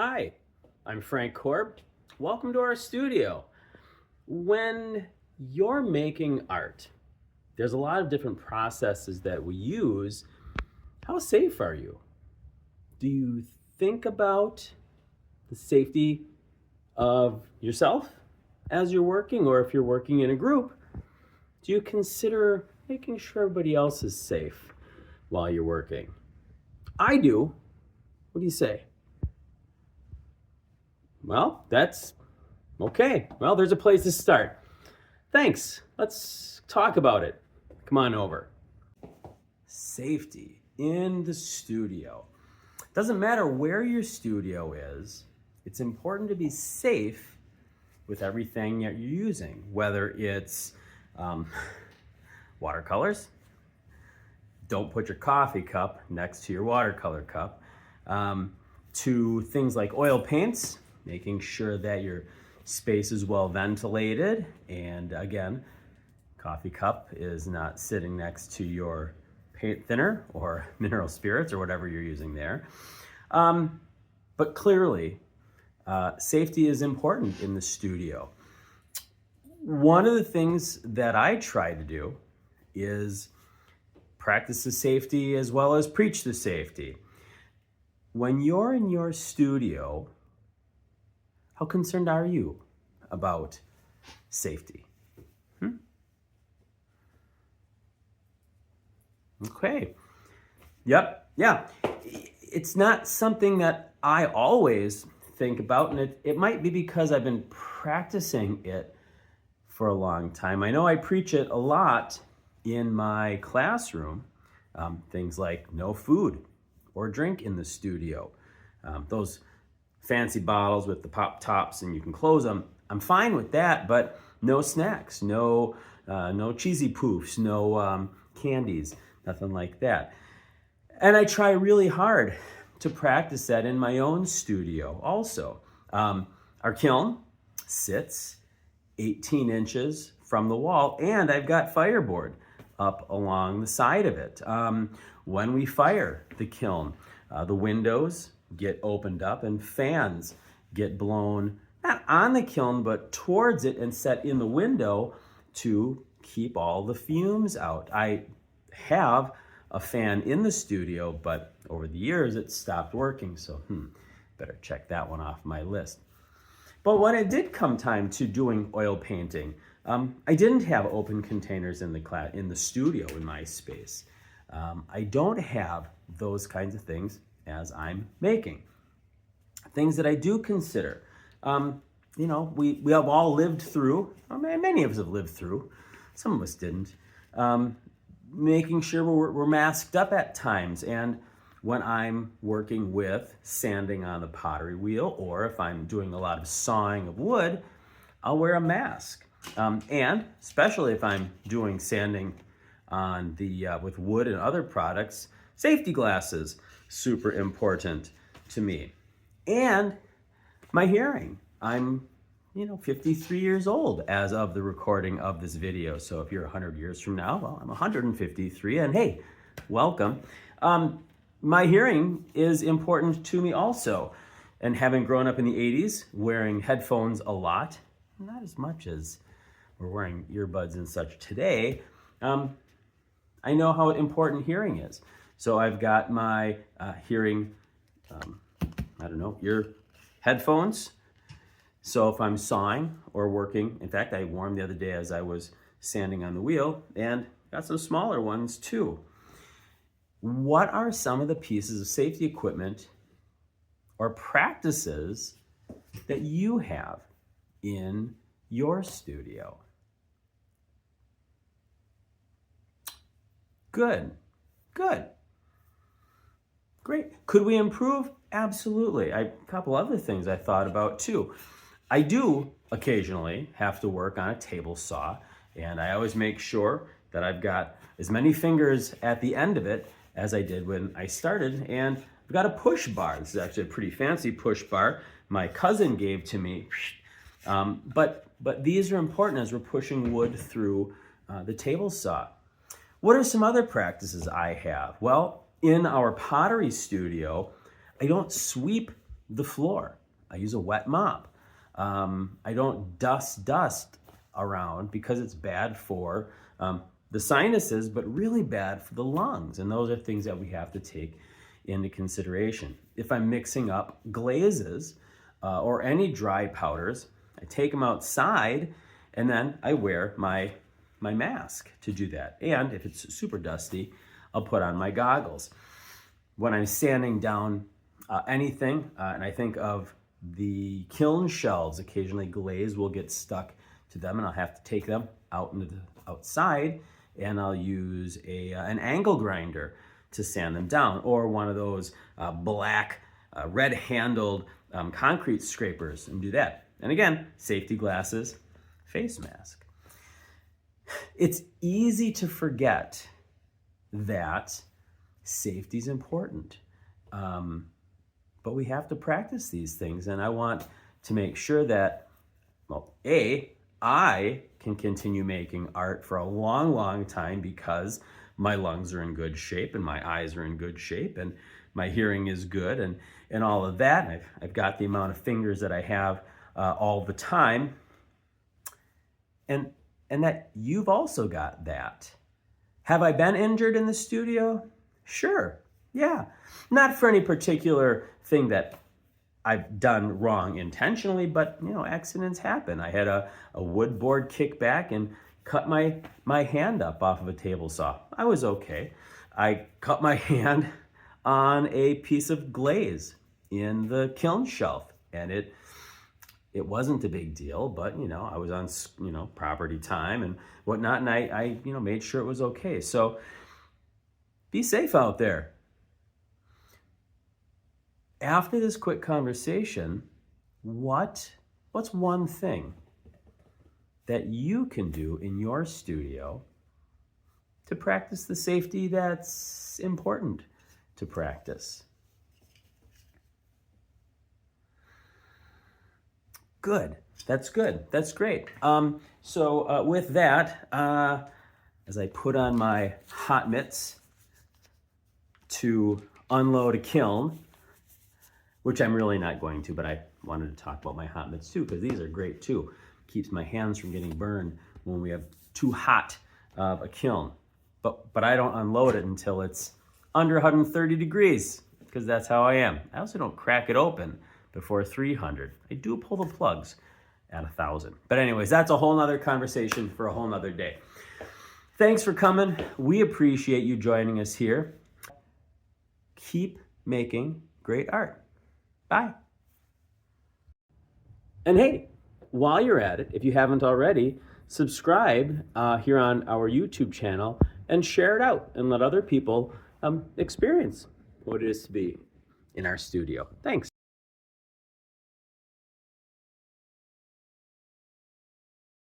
Hi, I'm Frank Korb. Welcome to our studio. When you're making art, there's a lot of different processes that we use. How safe are you? Do you think about the safety of yourself as you're working, or if you're working in a group, do you consider making sure everybody else is safe while you're working? I do. What do you say? Well, that's okay. Well, there's a place to start. Thanks. Let's talk about it. Come on over. Safety in the studio. Doesn't matter where your studio is, it's important to be safe with everything that you're using, whether it's watercolors. Don't put your coffee cup next to your watercolor cup. To things like oil paints, making sure that your space is well ventilated. And again, coffee cup is not sitting next to your paint thinner or mineral spirits or whatever you're using there. But clearly, safety is important in the studio. One of the things that I try to do is practice the safety as well as preach the safety. When you're in your studio, how concerned are you about safety? Okay. Yep. Yeah. It's not something that I always think about, and it might be because I've been practicing it for a long time. I know I preach it a lot in my classroom. Things like no food or drink in the studio. Those fancy bottles with the pop tops and you can close them. I'm fine with that, but no snacks, no cheesy poofs, no candies, nothing like that. And I try really hard to practice that in my own studio also. Our kiln sits 18 inches from the wall, and I've got fireboard up along the side of it. When we fire the kiln, the windows get opened up and fans get blown, not on the kiln, but towards it and set in the window to keep all the fumes out. I have a fan in the studio, but over the years it stopped working, so better check that one off my list. But when it did come time to doing oil painting, I didn't have open containers in the studio in my space. I don't have those kinds of things as I'm making. Things that I do consider. We have all lived through, many of us have lived through, some of us didn't, making sure we're masked up at times. And when I'm working with sanding on the pottery wheel, or if I'm doing a lot of sawing of wood, I'll wear a mask. And especially if I'm doing sanding on with wood and other products, safety glasses, super important to me. And my hearing. I'm 53 years old as of the recording of this video. So if you're 100 years from now, well, I'm 153, and hey, welcome. My hearing is important to me also. And having grown up in the 80s, wearing headphones a lot, not as much as we're wearing earbuds and such today, I know how important hearing is. So I've got my hearing, ear headphones. So if I'm sawing or working, in fact, I wore them the other day as I was sanding on the wheel, and got some smaller ones too. What are some of the pieces of safety equipment or practices that you have in your studio? Good. Great. Could we improve? Absolutely. A couple other things I thought about too. I do occasionally have to work on a table saw, and I always make sure that I've got as many fingers at the end of it as I did when I started, and I've got a push bar. This is actually a pretty fancy push bar my cousin gave to me. But these are important as we're pushing wood through the table saw. What are some other practices I have? Well, in our pottery studio, I don't sweep the floor. I use a wet mop. I don't dust around because it's bad for the sinuses, but really bad for the lungs. And those are things that we have to take into consideration. If I'm mixing up glazes or any dry powders, I take them outside and then I wear my mask to do that. And if it's super dusty, I'll put on my goggles. When I'm sanding down anything, and I think of the kiln shelves, occasionally glaze will get stuck to them and I'll have to take them out into the outside, and I'll use an angle grinder to sand them down, or one of those black red-handled concrete scrapers, and do that. And again, safety glasses, face mask. It's easy to forget that safety is important, but we have to practice these things, and I want to make sure that, well, I can continue making art for a long, long time because my lungs are in good shape and my eyes are in good shape and my hearing is good and all of that. I've got the amount of fingers that I have all the time, and that you've also got that. Have I been injured in the studio? Sure, yeah. Not for any particular thing that I've done wrong intentionally, but accidents happen. I had a wood board kickback and cut my hand up off of a table saw. I was okay. I cut my hand on a piece of glaze in the kiln shelf, and it wasn't a big deal, but I was on property time and whatnot, and I made sure it was okay. So be safe out there. After this quick conversation, what's one thing that you can do in your studio to practice the safety that's important to practice? Good. That's good. That's great. So with that, as I put on my hot mitts to unload a kiln, which I'm really not going to, but I wanted to talk about my hot mitts too, because these are great too. Keeps my hands from getting burned when we have too hot of a kiln. But I don't unload it until it's under 130 degrees, because that's how I am. I also don't crack it open before 300. I do pull the plugs at 1,000. But anyways, that's a whole nother conversation for a whole nother day. Thanks for coming. We appreciate you joining us here. Keep making great art. Bye. And hey, while you're at it, if you haven't already, subscribe here on our YouTube channel and share it out and let other people experience what it is to be in our studio. Thanks.